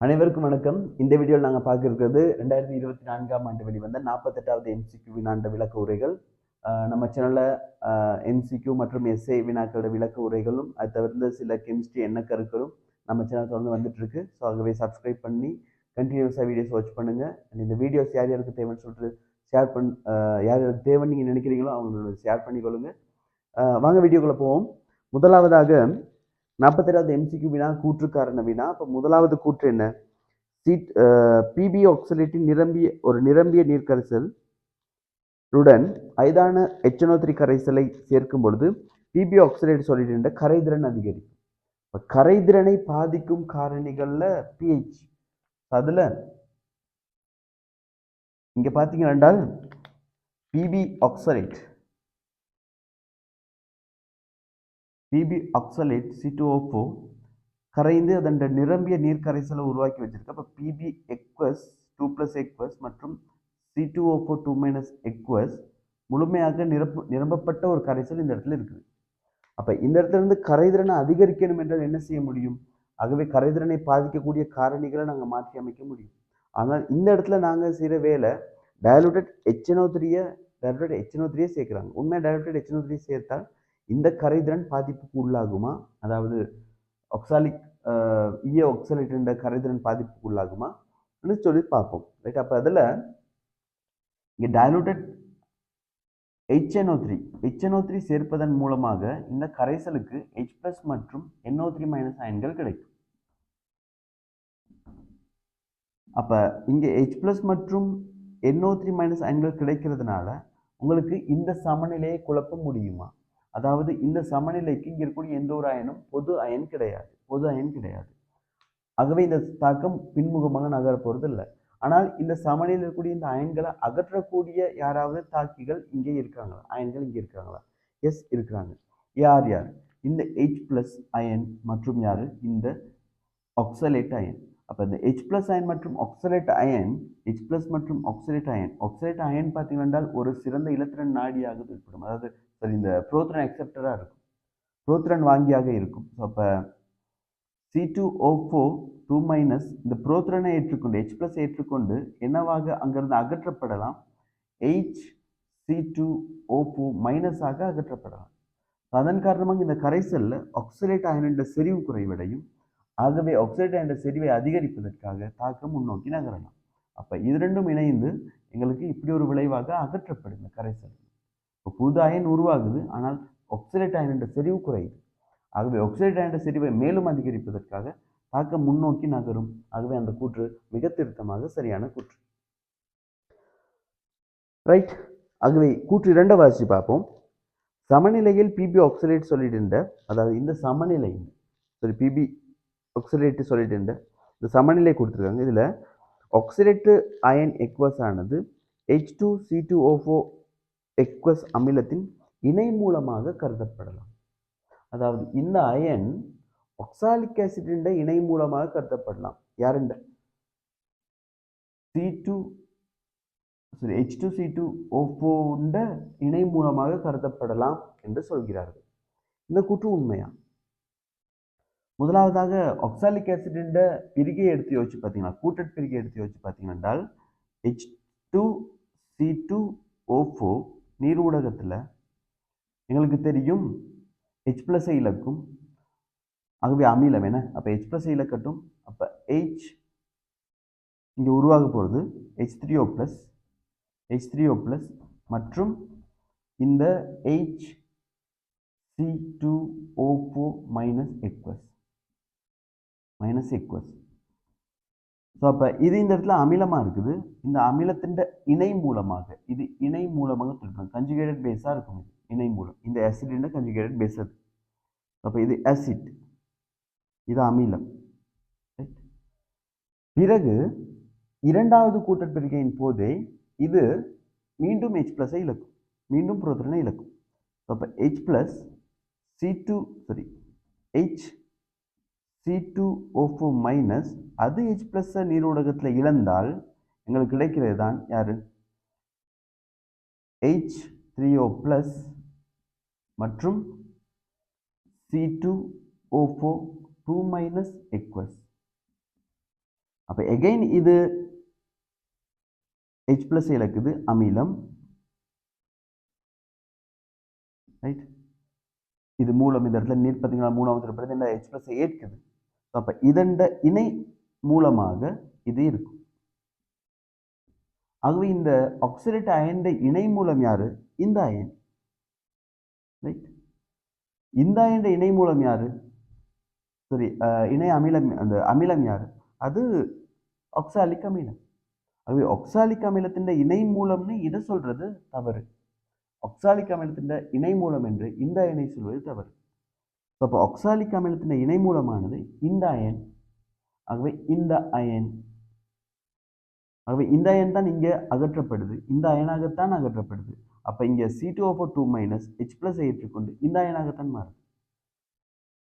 அனைவருக்கும் வணக்கம். இந்த வீடியோவில் நாங்கள் பார்க்க இருக்கிறது 2024ஆம் ஆண்டு வெளிவந்த 48வது MCQ வினாண்ட விளக்க உரைகள். நம்ம சேனலில் MCQ மற்றும் எஸ்ஏ வினாக்களோட விளக்க உரைகளும் அது தவிர்த்து சில கெமிஸ்ட்ரி எண்ண கருக்களும் நம்ம சேனல் தொடர்ந்து வந்துட்டு இருக்கு. ஸோ ஆகவே சப்ஸ்கிரைப் பண்ணி கண்டினியூஸாக வீடியோஸ் வாட்ச் பண்ணுங்க. இந்த வீடியோஸ் யார் யாருக்கு தேவைன்னு சொல்லிட்டு ஷேர் யார் யாருக்கு தேவைன்னு நீங்கள் நினைக்கிறீங்களோ அவங்களோட ஷேர் பண்ணிக்கொள்ளுங்க. வாங்க வீடியோக்குள்ளே போவோம். முதலாவதாக 48வது MCQ வினா கூற்று காரண வினா. அப்போ முதலாவது கூற்று என்ன? பிபி ஆக்சலேட்டின் நிரம்பிய நீர்க்கரைசல் உடன் ஐதான HNO3 கரைசலை சேர்க்கும் பொழுது பிபி ஆக்சலேட் சொல்லிட்டு கரைதிறன் அதிகரிக்கும். இப்போ கரைதிறனை பாதிக்கும் காரணிகள்ல pH. அதுல இங்க பாத்தீங்கன்னா பிபி ஆக்சலேட் C2O4 கரைந்து அதன் நிரம்பிய நீர் கரைசலை உருவாக்கி வச்சிருக்கு. அப்போ பிபி எக்வஸ் 2+ எக்வஸ் மற்றும் C2O4 2- எக்வஸ் முழுமையாக நிரம்பப்பட்ட ஒரு கரைசல் இந்த இடத்துல இருக்குது. அப்போ இந்த இடத்துல இருந்து கரைதிறனை அதிகரிக்கணும் என்றால் என்ன செய்ய முடியும்? ஆகவே கரைதிறனை பாதிக்கக்கூடிய காரணிகளை நாங்கள் மாற்றி அமைக்க முடியும். ஆனால் இந்த இடத்துல நாங்கள் செய்கிற வேலை டயலூட்டட் HNO3 சேர்க்கிறாங்க. உண்மையாக டயலூட்டட் HNO3 சேர்த்தால் இந்த கரைதிறன் பாதிப்புக்கு உள்ளாகுமா? அதாவது ஆக்சாலிக் ஆக்சலேட் என்ற கரைதிறன் பாதிப்புக்கு உள்ளாகுமா சொல்லி பார்ப்போம். ரைட். அப்போ அதில் இங்கே டயலூட்டட் HNO3 சேர்ப்பதன் மூலமாக இந்த கரைசலுக்கு H+ மற்றும் NO3- அயன்கள் கிடைக்கும். அப்ப இங்க H+ மற்றும் NO3- அயன்கள் கிடைக்கிறதுனால உங்களுக்கு இந்த சமநிலையை குழப்ப முடியுமா? அதாவது இந்த சமநிலைக்கு இங்க இருக்கக்கூடிய எந்த ஒரு அயனும் பொது அயன் கிடையாது. ஆகவே இந்த தாக்கம் பின்முகமாக நகர போறது இல்லை. ஆனால் இந்த சமநிலையில் இருக்கக்கூடிய இந்த அயன்களை அகற்றக்கூடிய யாராவது தாக்கிகள் இங்கே இருக்காங்களா? அயன்கள் இங்கே இருக்காங்களா? எஸ், இருக்கிறாங்க. யார்? இந்த H+ அயன் மற்றும் யாரு? இந்த ஆக்சலேட் அயன். அப்ப இந்த H+ அயன் மற்றும் ஆக்சலேட் அயன் ஆக்சலேட் அயன் பார்த்தீங்கன்னா ஒரு சிறந்த இலத்திரன் நாடியாக ஏற்படும். அதாவது இந்த புரோத்ரான் அக்செப்டரா இருக்கும், புரோத்ரான் வாங்கியாக இருக்கும். அப்ப C2O4 2- இந்த புரோத்ரானை ஏற்றுக்கொண்டு H+ ஏற்றுக்கொண்டு என்னவாக அங்கிருந்து அகற்றப்படலாம்? HC2O4- ஆக அகற்றப்படலாம். அதன் காரணமாக இந்த கரைசல்ல ஆக்சலேட் அயனின் செறிவு குறைவடையும். ஆகவே ஆக்சலேட் அயனின் செறிவை அதிகரிப்பதற்காக தாக்கம் முன்னோக்கி நகரலாம். அப்ப இது ரெண்டும் இணைந்து எங்களுக்கு இப்படி ஒரு விளைவாக அகற்றப்படும் இந்த கரைசல். இப்போ புது அயன் உருவாகுது, ஆனால் ஆக்சலேட் அயனின் செறிவு குறையுது. ஆகவே ஆக்சலேட் அயனின் செறிவை மேலும் அதிகரிப்பதற்காக தாக்கம் முன்னோக்கி நகரும். ஆகவே அந்த கூற்று மிக திருத்தமாக சரியான கூற்று. ரைட். ஆகவே கூற்று 2 வாசிச்சு பார்ப்போம். சமநிலையில் பிபி ஆக்சலேட் சொல்லிட்டு, அதாவது இந்த சமநிலை பிபி ஆக்சலேட் சொல்லிட்டு இந்த சமநிலை கொடுத்துருக்காங்க. இதுல ஆக்சலேட் அயன் எக்வஸ் ஆனது H2C2O4 எக்வஸ் அமிலத்தின் இணை மூலமாக கருதப்படலாம். அதாவது இந்த அயன் ஆக்சாலிக் ஆசிட் இணை மூலமாக கருதப்படலாம். யாருண்ட? H2C2O4 இணை மூலமாக கருதப்படலாம் என்று சொல்கிறார்கள். இந்த கூற்று உண்மையா? முதலாவதாக ஆக்சாலிக் ஆசிட் பிரிகையை எடுத்து யோசிச்சு பார்த்தீங்கன்னா, கூட்டட் பிரிகை எடுத்து யோசிச்சு பார்த்தீங்கன்னா, H2C2O4 நீர் ஊடகத்துல எங்களுக்கு தெரியும் H+ இலக்கும். ஆகவே அமிலம் என்ன? அப்ப H+ இலக்கட்டும். அப்ப H இங்க உருவாக போறது H3O+ மற்றும் இந்த HC2O4- எக்வஸ். அப்ப இது இந்த இடத்துல அமிலமா இருக்குது. இந்த அமிலத்தின் இணை மூலமாக சொல்றோம். கன்ஜுகேட்டட் பேஸா இருக்கும். இணை மூலம் இந்த ஆசிட் கன்ஜுகேட்டட் பேஸ். அப்ப இது ஆசிட், இது அமிலம். பிறகு இரண்டாவது கூட்டல் பிரிகையின் போதே இது மீண்டும் H+ இழக்கும், மீண்டும் புரோத்ரானை இழக்கும். அப்ப HC2O4- அது H+ நீரோடகத்தில் இழந்தால் எங்களுக்கு கிடைக்கிறது தான் யாரு? H3O+ மற்றும் C2O4 2- எக்வஸ். அப்போ எகைன் இது H+ இலக்குது அமிலம், ரைட். இது மூலம், இந்த இடத்துல நீர் பார்த்தீங்கன்னா மூணாவது பிறகு இந்த H+ ஏற்குது. அப்போ இதண்ட இணை மூலமாக இது இருக்கும். ஆகவே இந்த ஆக்சிலேட் அயன் இணை மூலம் யாரு? இந்த அயன், ரைட். இந்த அயன் இணை மூலம் யாரு? சரி, இணை அமிலம், அந்த அமிலம் யாரு? அது ஆக்சாலிக் அமிலம். ஆகவே ஆக்சாலிக் அமிலத்தின் இணை மூலம்னு இதை சொல்றது தவறு. ஆக்சாலிக் அமிலத்தின் இணை மூலம் என்று இந்த அயனை சொல்வது தவறு. அப்போ ஆக்சாலிக் அமிலத்தின் இணை மூலமானது இந்த அயன். ஆகவே இந்த அயன், ஆகவே இந்த அயன் தான் இங்கே அகற்றப்படுது, இந்த அயனாகத்தான் அகற்றப்படுது. அப்போ இங்கே C2O4 H+ ஏற்றுக்கொண்டு இந்த அயனாகத்தான் மாறுது.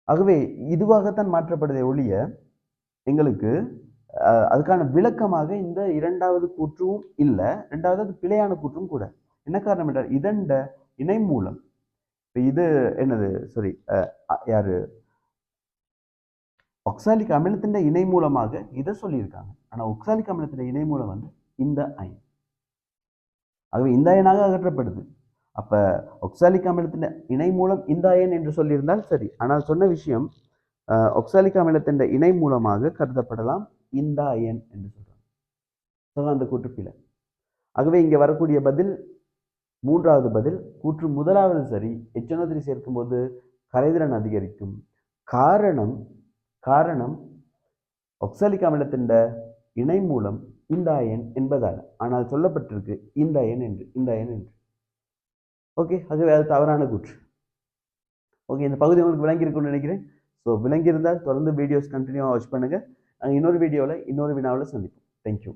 ஆகவே இதுவாகத்தான் மாற்றப்படுதே ஒழிய எங்களுக்கு அதுக்கான விளக்கமாக இந்த இரண்டாவது கூற்றும் இல்லை. ரெண்டாவது அது பிழையான கூற்றும் கூட. என்ன காரணம் என்றால் இதண்ட இணை மூலம், இது என்னது, சரி, யாரு ஆக்சாலிக் அமிலத்தின் இணை மூலமாக இதை சொல்லியிருக்காங்க. ஆனால் ஆக்சாலிக் அமிலத்தின் இணை மூலம் வந்து இந்த அயன். ஆகவே இந்த அயனாக அகற்றப்படுது. அப்ப ஆக்சாலிக் அமிலத்தின் இணை மூலம் இந்த அயன் என்று சொல்லியிருந்தால் சரி. ஆனால் சொன்ன விஷயம் ஆக்சாலிக் அமிலத்தின் இணை மூலமாக கருதப்படலாம் இந்த அயன் என்று சொல்றாங்க. அந்த கூற்று பிழை. ஆகவே இங்கே வரக்கூடிய பதில் மூன்றாவது பதில். கூற்று முதலாவது சரி. H3 சேர்க்கும் போது கரைதிறன் அதிகரிக்கும். காரணம் ஆக்சாலிக் அமிலத்தின் இணை மூலம் இந்த அயன் என்பதால். ஆனால் சொல்லப்பட்டிருக்கு இந்த அயன் என்று. ஓகே, ஆகவே அது தவறான கூற்று. ஓகே, இந்த பகுதி உங்களுக்கு விளங்கியிருக்கும்னு நினைக்கிறேன். ஸோ விளங்கியிருந்தால் தொடர்ந்து வீடியோஸ் கண்டினியூவாக வாட்ச் பண்ணுங்க. நாங்கள் இன்னொரு வீடியோவில் இன்னொரு வினாவில் சந்திப்போம். தேங்க்யூ.